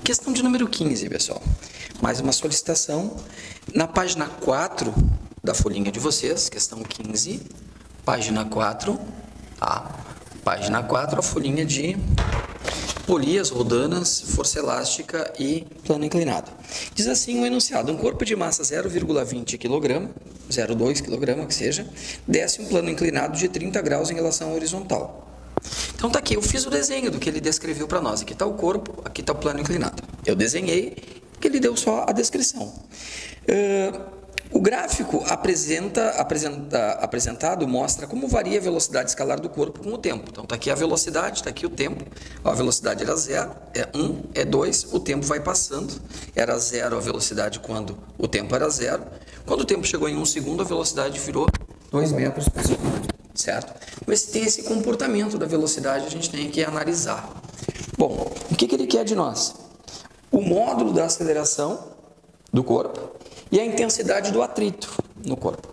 Questão de número 15, pessoal. Mais uma solicitação. Na página 4 da folhinha de vocês, questão 15, página 4, tá? Página 4, a folhinha de polias, rodanas, força elástica e plano inclinado. Diz assim o enunciado: um corpo de massa 0,20 kg, 0,2 kg que seja, desce um plano inclinado de 30 graus em relação à horizontal. Então tá aqui, eu fiz o desenho do que ele descreveu para nós. Aqui está o corpo, aqui está o plano inclinado. Eu desenhei, porque ele deu só a descrição. O gráfico apresentado mostra como varia a velocidade escalar do corpo com o tempo. Então, está aqui a velocidade, está aqui o tempo. A velocidade era 0, é 1, é 2, o tempo vai passando. Era 0 a velocidade quando o tempo era 0. Quando o tempo chegou em 1 segundo, a velocidade virou 2 metros por segundo. Certo? Mas tem esse comportamento da velocidade, a gente tem que analisar. Bom, o que ele quer de nós? O módulo da aceleração do corpo e a intensidade do atrito no corpo.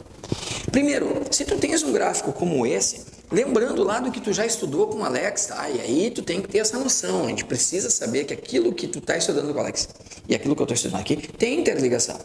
Primeiro, se tu tens um gráfico como esse, lembrando lá do que tu já estudou com o Alex, tá? E aí tu tem que ter essa noção, a gente precisa saber que aquilo que tu está estudando com o Alex e aquilo que eu estou estudando aqui tem interligação.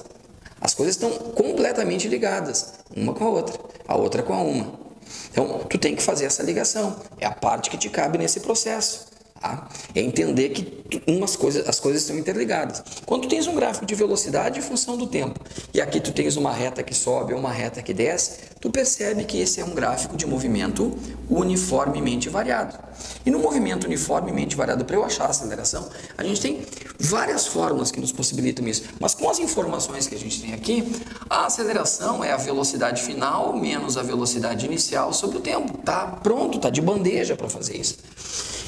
As coisas estão completamente ligadas, uma com a outra com a uma. Então, tu tem que fazer essa ligação, é a parte que te cabe nesse processo. Tá? É entender que as coisas estão interligadas. Quando tu tens um gráfico de velocidade em função do tempo, e aqui tu tens uma reta que sobe ou uma reta que desce, tu percebe que esse é um gráfico de movimento uniformemente variado. E no movimento uniformemente variado, para eu achar a aceleração, a gente tem várias fórmulas que nos possibilitam isso. Mas com as informações que a gente tem aqui, a aceleração é a velocidade final menos a velocidade inicial sobre o tempo. Tá pronto, tá de bandeja para fazer isso.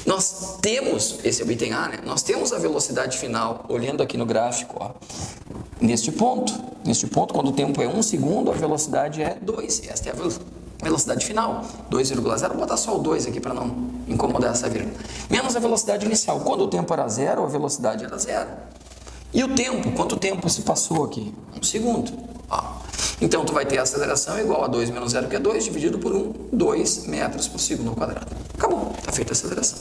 Nós temos, esse é o item A, né? Nós temos a velocidade final, olhando aqui no gráfico, ó, neste ponto, quando o tempo é 1 segundo, a velocidade é 2, esta é a velocidade final, 2,0, vou botar só o 2 aqui para não incomodar essa vírgula, menos a velocidade inicial, quando o tempo era 0, a velocidade era 0, e o tempo, quanto tempo se passou aqui? 1 segundo, ó. Então, tu vai ter a aceleração igual a 2 menos 0, que é 2, dividido por 1, 2 metros por segundo ao quadrado. Acabou, está feita a aceleração.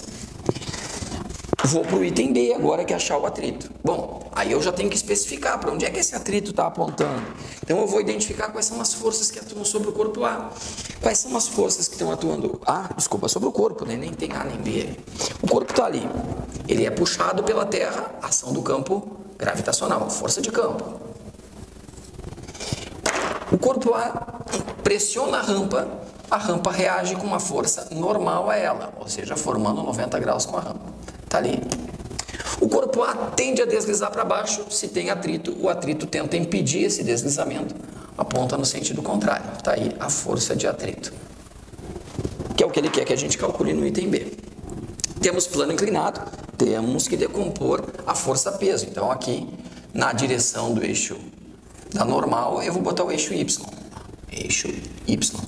Vou para o item B agora, que é achar o atrito. Bom, aí eu já tenho que especificar para onde é que esse atrito está apontando. Então, eu vou identificar quais são as forças que atuam sobre o corpo A. Quais são as forças que estão atuando? Sobre o corpo, né? Nem tem A nem B. O corpo está ali. Ele é puxado pela Terra, ação do campo gravitacional, força de campo. O corpo A pressiona a rampa reage com uma força normal a ela, ou seja, formando 90 graus com a rampa. Está ali. O corpo A tende a deslizar para baixo, se tem atrito, o atrito tenta impedir esse deslizamento, aponta no sentido contrário. Está aí a força de atrito, que é o que ele quer que a gente calcule no item B. Temos plano inclinado, temos que decompor a força-peso. Então, aqui, na direção do eixo da normal, eu vou botar o eixo Y. Eixo Y.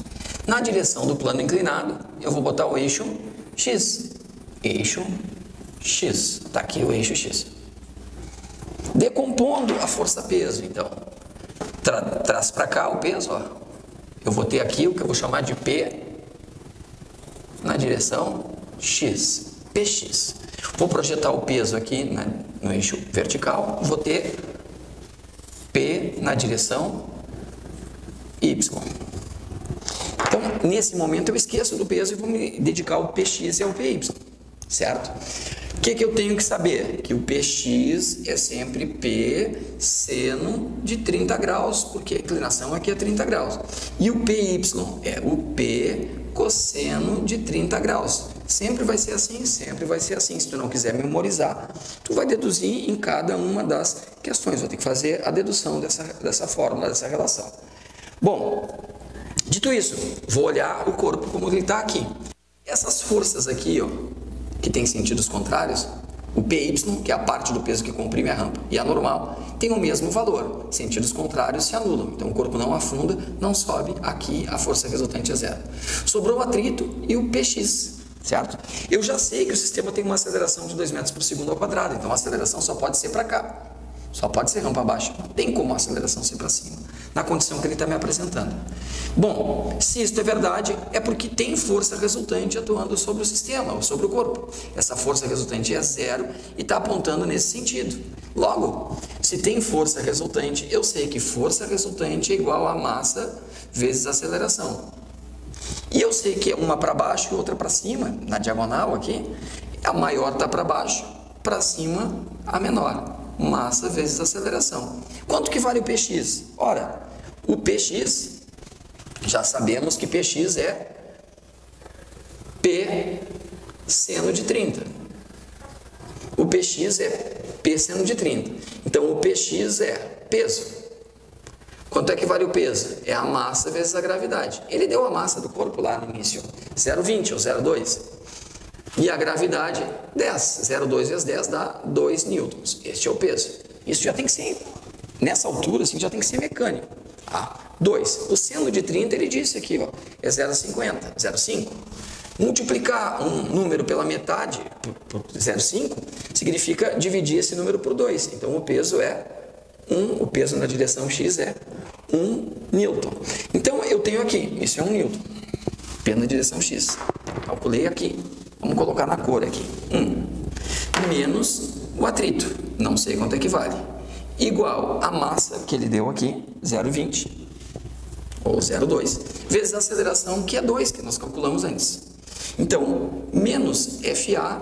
Na direção do plano inclinado, eu vou botar o eixo X. Eixo X. Está aqui o eixo X. Decompondo a força-peso, então, traz para cá o peso, ó. Eu vou ter aqui o que eu vou chamar de P na direção X. PX. Vou projetar o peso aqui no eixo vertical, vou ter P na direção Y. Então, nesse momento, eu esqueço do peso e vou me dedicar ao PX e ao PY, certo? O que eu tenho que saber? Que o PX é sempre P seno de 30 graus, porque a inclinação aqui é 30 graus. E o PY é o P cosseno de 30 graus. Sempre vai ser assim, sempre vai ser assim. Se tu não quiser memorizar, tu vai deduzir em cada uma das questões. Vai ter que fazer a dedução dessa fórmula, dessa relação. Bom, dito isso, vou olhar o corpo como ele está aqui. Essas forças aqui, ó, que tem sentidos contrários, o PY, que é a parte do peso que comprime a rampa, e a normal, tem o mesmo valor. Sentidos contrários se anulam. Então, o corpo não afunda, não sobe. Aqui, a força resultante é 0. Sobrou o atrito e o PX. Certo? Eu já sei que o sistema tem uma aceleração de 2 metros por segundo ao quadrado, então a aceleração só pode ser para cá, só pode ser rampa abaixo, não tem como a aceleração ser para cima. na condição que ele está me apresentando. Bom, se isso é verdade, é porque tem força resultante atuando sobre o sistema, ou sobre o corpo. Essa força resultante é zero e está apontando nesse sentido. Logo, se tem força resultante, eu sei que força resultante é igual a massa vezes aceleração. E eu sei que é uma para baixo e outra para cima, na diagonal aqui. A maior está para baixo, para cima a menor. Massa vezes aceleração. Quanto que vale o Px? Ora, o Px, já sabemos que Px é P seno de 30. O Px é P seno de 30. Então, o Px é peso. Quanto é que vale o peso? É a massa vezes a gravidade. Ele deu a massa do corpo lá no início, 0,20 ou 0,2. E a gravidade, 10. 0,2 vezes 10 dá 2 newtons. Este é o peso. Isso já tem que ser, nessa altura, assim, já tem que ser mecânico. 2. O seno de 30, ele disse aqui, ó, é 0,50, 0,5. Multiplicar um número pela metade por 0,5 significa dividir esse número por 2. Então, o peso é 1, o peso na direção x é 1 newton. Então, eu tenho aqui, isso é 1 newton, P na direção x. Calculei aqui. Vamos colocar na cor aqui. 1 menos o atrito, não sei quanto é que vale, igual a massa que ele deu aqui, 0,20 ou 0,2, vezes a aceleração, que é 2, que nós calculamos antes. Então, menos FA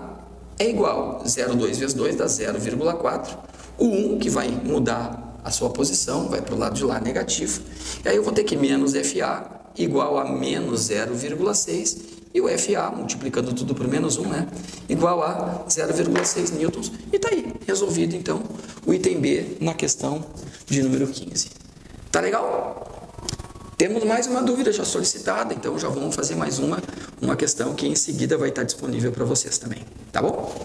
é igual a 0,2 vezes 2 dá 0,4. O 1, que vai mudar a sua posição, vai para o lado de lá negativo. E aí eu vou ter que menos FA igual a menos 0,6. E o FA, multiplicando tudo por menos 1, né? Igual a 0,6 newtons. E está aí, resolvido então o item B na questão de número 15. Tá legal? Temos mais uma dúvida já solicitada, então já vamos fazer mais uma questão que em seguida vai estar disponível para vocês também. Tá bom?